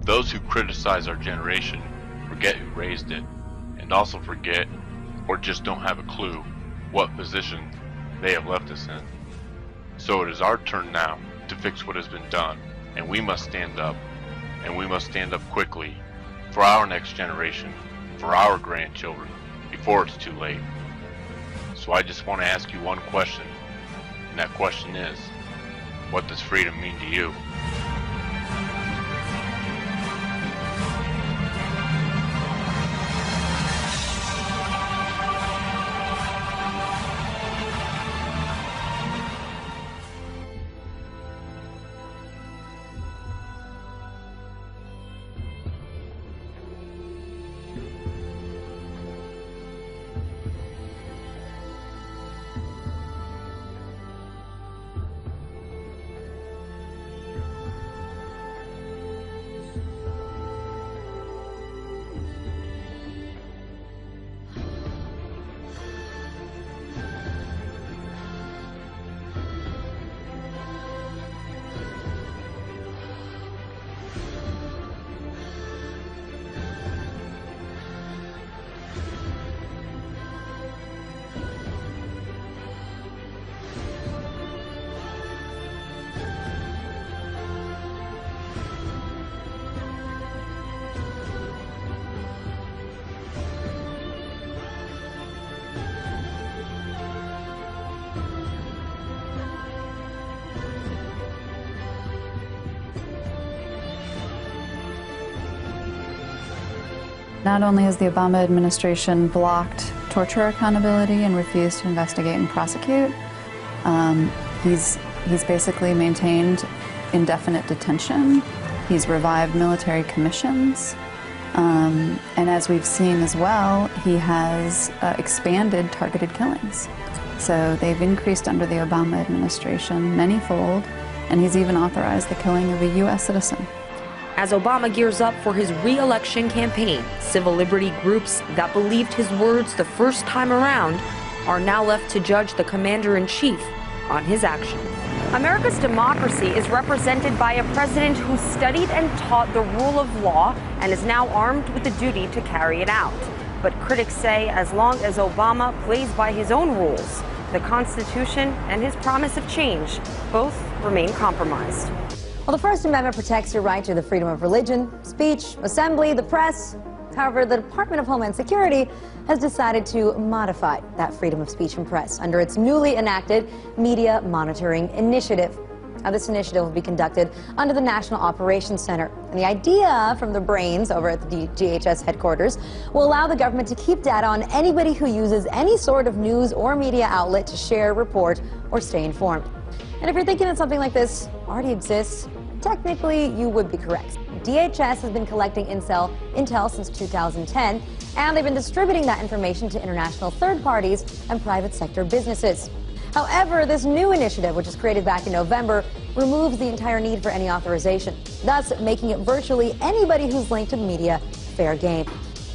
those who criticize our generation forget who raised it, and also forget, or just don't have a clue, what position they have left us in. So it is our turn now to fix what has been done, and we must stand up, and we must stand up quickly for our next generation, for our grandchildren, before it's too late. So I just want to ask you one question, and that question is, what does freedom mean to you? Not only has the Obama administration blocked torture accountability and refused to investigate and prosecute, he's basically maintained indefinite detention. He's revived military commissions. And as we've seen as well, he has expanded targeted killings. So they've increased under the Obama administration manyfold, and he's even authorized the killing of a U.S. citizen. As Obama gears up for his re-election campaign, civil liberty groups that believed his words the first time around are now left to judge the commander-in-chief on his actions. America's democracy is represented by a president who studied and taught the rule of law and is now armed with the duty to carry it out. But critics say as long as Obama plays by his own rules, the Constitution and his promise of change both remain compromised. Well, the First Amendment protects your right to the freedom of religion, speech, assembly, the press. However, the Department of Homeland Security has decided to modify that freedom of speech and press under its newly enacted Media Monitoring Initiative. Now, this initiative will be conducted under the National Operations Center. And the idea from the brains over at the DHS headquarters will allow the government to keep data on anybody who uses any sort of news or media outlet to share, report, or stay informed. And if you're thinking that something like this already exists, technically you would be correct. DHS has been collecting intel since 2010, and they've been distributing that information to international third parties and private sector businesses. However, this new initiative, which was created back in November, removes the entire need for any authorization, thus making it virtually anybody who's linked to the media fair game.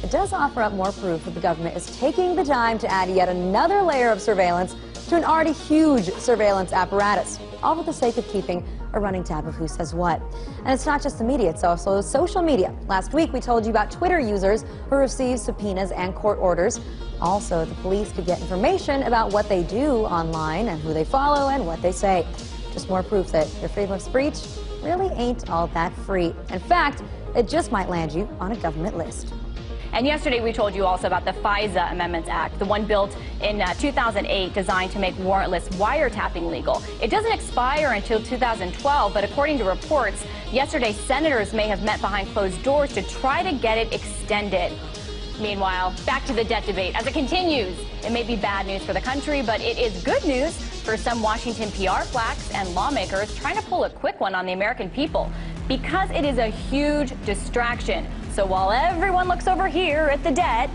It does offer up more proof that the government is taking the time to add yet another layer of surveillance to an already huge surveillance apparatus, all for the sake of keeping a running tab of who says what. And it's not just the media, it's also social media. Last week we told you about Twitter users who received subpoenas and court orders. Also, the police could get information about what they do online and who they follow and what they say. Just more proof that your freedom of speech really ain't all that free. In fact, it just might land you on a government list. And yesterday we told you also about the FISA Amendments Act, the one built in 2008 designed to make warrantless wiretapping legal. It doesn't expire until 2012, but according to reports, yesterday senators may have met behind closed doors to try to get it extended. Meanwhile, back to the debt debate as it continues. It may be bad news for the country, but it is good news for some Washington PR flacks and lawmakers trying to pull a quick one on the American people, because it is a huge distraction. So while everyone looks over here at the debt,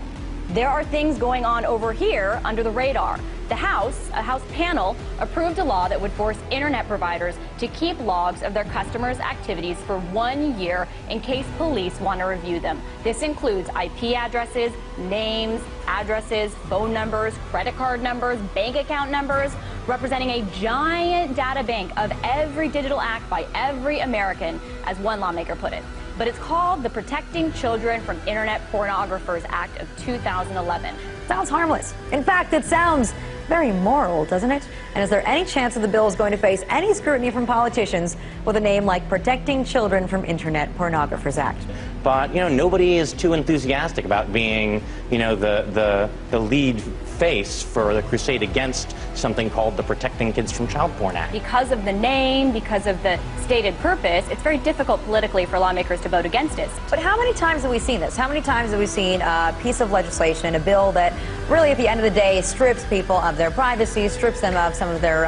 there are things going on over here under the radar. The House, a House panel, approved a law that would force internet providers to keep logs of their customers' activities for 1 year in case police want to review them. This includes IP addresses, names, addresses, phone numbers, credit card numbers, bank account numbers, representing a giant data bank of every digital act by every American, as one lawmaker put it. but it's called the Protecting Children from Internet Pornographers Act of 2011. Sounds harmless. In fact, it sounds very moral, doesn't it? And is there any chance that the bill is going to face any scrutiny from politicians with a name like Protecting Children from Internet Pornographers Act? But, nobody is too enthusiastic about being, the lead face for the crusade against something called the Protecting Kids from Child Porn Act. Because of the name, because of the stated purpose, it's very difficult politically for lawmakers to vote against it. But how many times have we seen this? How many times have we seen a piece of legislation, a bill that really at the end of the day strips people of their privacy, strips them of some of their,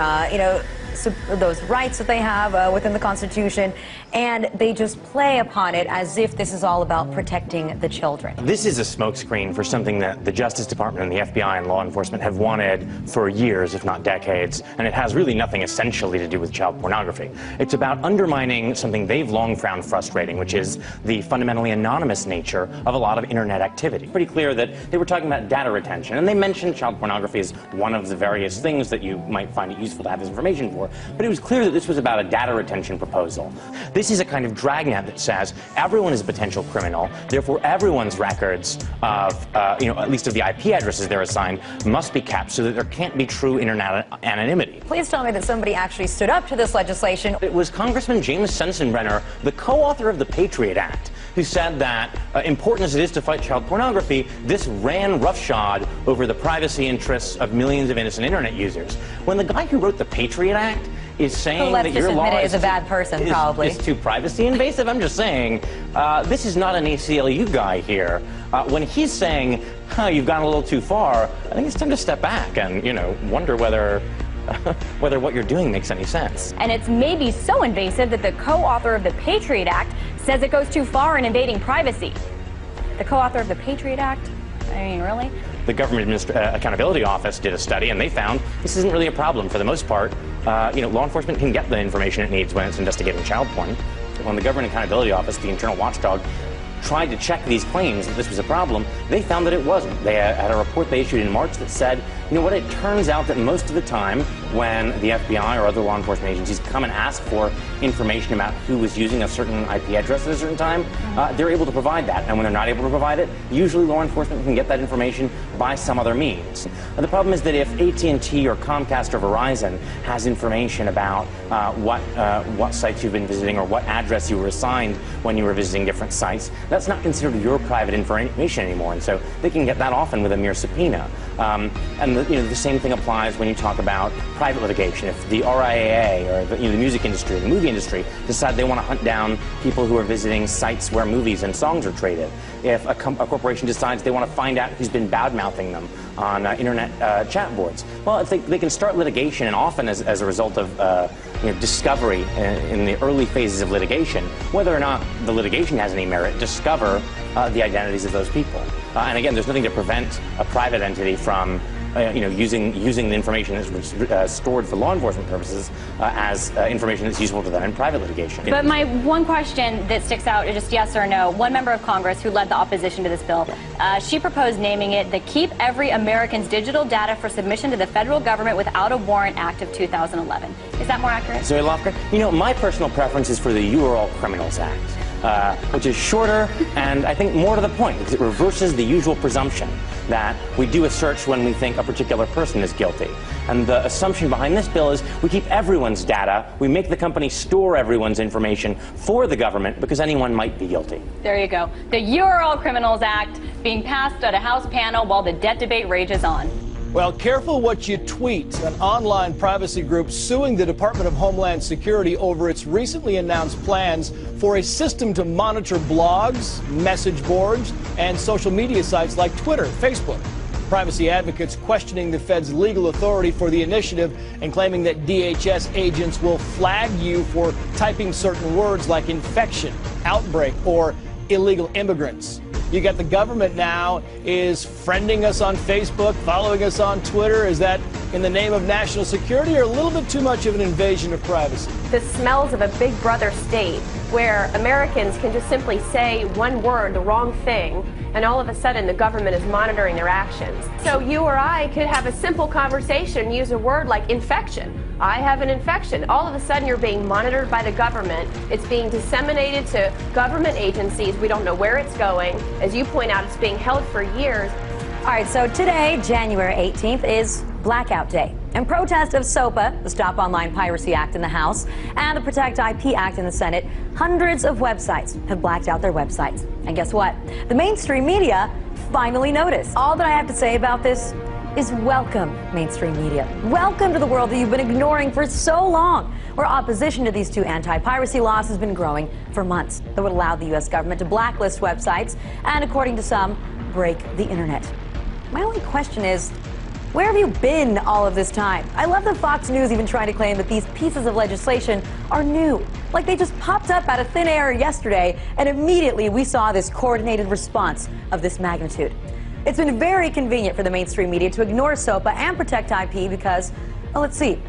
those rights that they have within the Constitution, and they just play upon it as if this is all about protecting the children? This is a smokescreen for something that the Justice Department and the FBI and law enforcement have wanted for years, if not decades, and it has really nothing essentially to do with child pornography. It's about undermining something they've long found frustrating, which is the fundamentally anonymous nature of a lot of internet activity. Pretty clear that they were talking about data retention, and they mentioned child pornography as one of the various things that you might find it useful to have this information for. But it was clear that this was about a data retention proposal. This is a kind of dragnet that says everyone is a potential criminal, therefore everyone's records of, at least of the IP addresses they're assigned, must be kept so that there can't be true internet anonymity. Please tell me that somebody actually stood up to this legislation. It was Congressman Jim Sensenbrenner, the co-author of the Patriot Act, who said that, important as it is to fight child pornography, this ran roughshod over the privacy interests of millions of innocent internet users. When the guy who wrote the Patriot Act is saying that your law is a bad person, probably is too privacy invasive, I'm just saying, this is not an ACLU guy here. When he's saying, you've gone a little too far, I think it's time to step back and, wonder whether what you're doing makes any sense. And it's maybe so invasive that the co-author of the Patriot Act says it goes too far in invading privacy. The co-author of the Patriot Act? I mean, really? The Government Accountability Office did a study, and they found this isn't really a problem for the most part. Law enforcement can get the information it needs when it's investigating child porn. When the Government Accountability Office, the internal watchdog, tried to check these claims that this was a problem, they found that it wasn't. They had a report they issued in March that said, it turns out that most of the time when the FBI or other law enforcement agencies come and ask for information about who was using a certain IP address at a certain time, they're able to provide that. And when they're not able to provide it, usually law enforcement can get that information by some other means. The problem is that if AT&T or Comcast or Verizon has information about what sites you've been visiting or what address you were assigned when you were visiting different sites, that's not considered your private information anymore, and so they can get that often with a mere subpoena. And the same thing applies when you talk about private litigation. If the RIAA or the music industry, the movie industry, decide they want to hunt down people who are visiting sites where movies and songs are traded, if a corporation decides they want to find out who's been bad-mouthing them on internet chat boards, well, if they can start litigation, and often as a result of discovery in the early phases of litigation, whether or not the litigation has any merit, discover the identities of those people. And again, there's nothing to prevent a private entity from using the information that's stored for law enforcement purposes as information that's useful to them in private litigation. But my one question that sticks out is just yes or no. One member of Congress who led the opposition to this bill, she proposed naming it the Keep Every American's Digital Data for Submission to the Federal Government Without a Warrant Act of 2011. Is that more accurate? Zoe Lofgren, my personal preference is for the You Are All Criminals Act, which is shorter and I think more to the point because it reverses the usual presumption that we do a search when we think a particular person is guilty. And the assumption behind this bill is we keep everyone's data, we make the company store everyone's information for the government because anyone might be guilty. There you go. The You Are All Criminals Act being passed at a House panel while the debt debate rages on. Well, careful what you tweet. An online privacy group suing the Department of Homeland Security over its recently announced plans for a system to monitor blogs, message boards, and social media sites like Twitter, Facebook. Privacy advocates questioning the Fed's legal authority for the initiative and claiming that DHS agents will flag you for typing certain words like infection, outbreak, or illegal immigrants. You got the government now is friending us on Facebook, following us on Twitter. Is that in the name of national security or a little bit too much of an invasion of privacy? The smells of a big brother state. where Americans can just simply say one word, the wrong thing, and all of a sudden the government is monitoring their actions. So you or I could have a simple conversation, use a word like infection. I have an infection. All of a sudden you're being monitored by the government. It's being disseminated to government agencies. We don't know where it's going. As you point out, it's being held for years. All right, so today, January 18th, is Blackout Day. In protest of Sopa, the Stop Online Piracy Act in the House, and the Protect IP Act in the Senate, hundreds of websites have blacked out their websites. And guess what? The mainstream media finally noticed. All that I have to say about this is welcome, mainstream media. Welcome to the world that you've been ignoring for so long, where opposition to these two anti-piracy laws has been growing for months. That would allow the U.S. government to blacklist websites and, according to some, break the internet. My only question is, where have you been all of this time? I love that Fox News even trying to claim that these pieces of legislation are new. Like they just popped up out of thin air yesterday, and immediately we saw this coordinated response of this magnitude. It's been very convenient for the mainstream media to ignore Sopa and Protect IP because, well, let's see,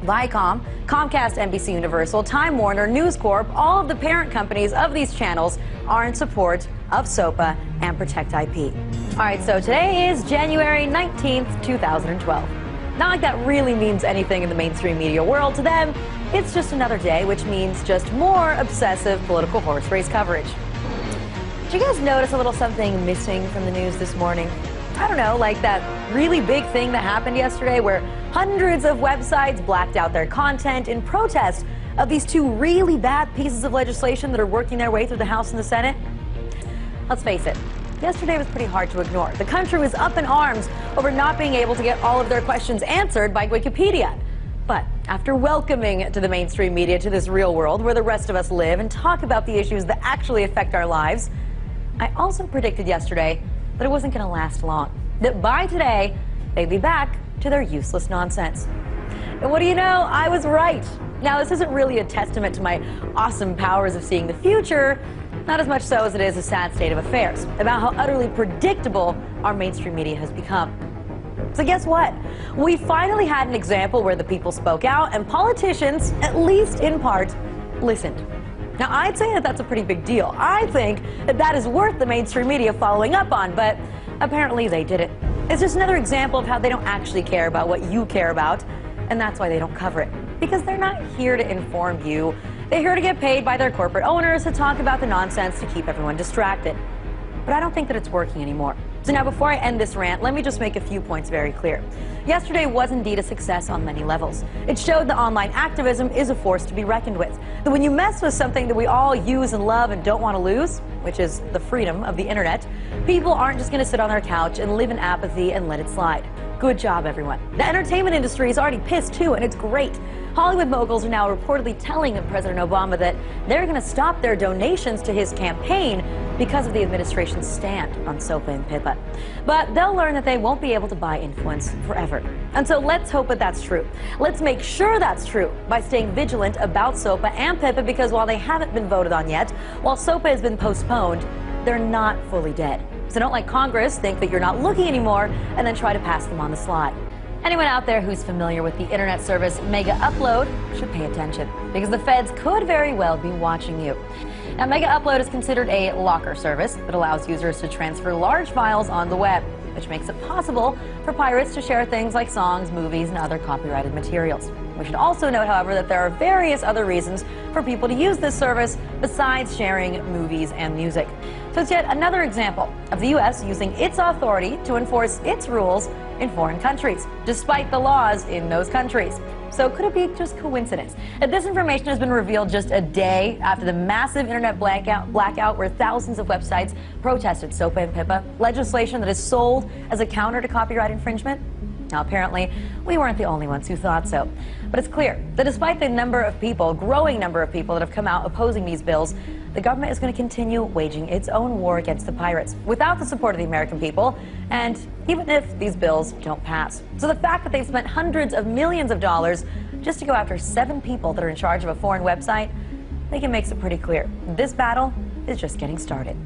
Viacom, Comcast, NBC Universal, Time Warner, News Corp, all of the parent companies of these channels are in support of Sopa and Protect IP. All right, so today is January 19th, 2012. Not like that really means anything in the mainstream media world. To them, it's just another day, which means just more obsessive political horse race coverage. Did you guys notice a little something missing from the news this morning? I don't know, like that really big thing that happened yesterday where hundreds of websites blacked out their content in protest of these two really bad pieces of legislation that are working their way through the House and the Senate? Let's face it, yesterday was pretty hard to ignore. The country was up in arms over not being able to get all of their questions answered by Wikipedia. But after welcoming to the mainstream media to this real world where the rest of us live and talk about the issues that actually affect our lives, I also predicted yesterday that it wasn't going to last long. That by today, they'd be back to their useless nonsense. And what do you know? I was right. Now, this isn't really a testament to my awesome powers of seeing the future, not as much so as it is a sad state of affairs about how utterly predictable our mainstream media has become. So guess what? We finally had an example where the people spoke out and politicians, at least in part, listened. Now, I'd say that that's a pretty big deal. I think that that is worth the mainstream media following up on, but apparently they didn't. It's just another example of how they don't actually care about what you care about, and that's why they don't cover it. Because they're not here to inform you. They're here to get paid by their corporate owners to talk about the nonsense to keep everyone distracted. But I don't think that it's working anymore. So now, before I end this rant, let me just make a few points very clear. Yesterday was indeed a success on many levels. It showed that online activism is a force to be reckoned with. That when you mess with something that we all use and love and don't want to lose, which is the freedom of the internet, people aren't just going to sit on their couch and live in apathy and let it slide. Good job, everyone. The entertainment industry is already pissed too, and it's great. Hollywood moguls are now reportedly telling President Obama that they're going to stop their donations to his campaign because of the administration's stand on Sopa and Pipa. But they'll learn that they won't be able to buy influence forever. And so let's hope that that's true. Let's make sure that's true by staying vigilant about Sopa and Pipa, because while they haven't been voted on yet, while Sopa has been postponed, they're not fully dead. So don't let Congress think that you're not looking anymore and then try to pass them on the slide. Anyone out there who's familiar with the internet service Mega Upload should pay attention, because the feds could very well be watching you. Now, Mega Upload is considered a locker service that allows users to transfer large files on the web, which makes it possible for pirates to share things like songs, movies, and other copyrighted materials. We should also note, however, that there are various other reasons for people to use this service besides sharing movies and music. So it's yet another example of the U.S. using its authority to enforce its rules in foreign countries, despite the laws in those countries. So could it be just coincidence that this information has been revealed just a day after the massive internet blackout where thousands of websites protested Sopa and Pipa, legislation that is sold as a counter to copyright infringement? Now, apparently, we weren't the only ones who thought so. But it's clear that despite the growing number of people that have come out opposing these bills, the government is going to continue waging its own war against the pirates without the support of the American people, and even if these bills don't pass. So the fact that they've spent hundreds of millions of dollars just to go after 7 people that are in charge of a foreign website, I think it makes it pretty clear this battle is just getting started.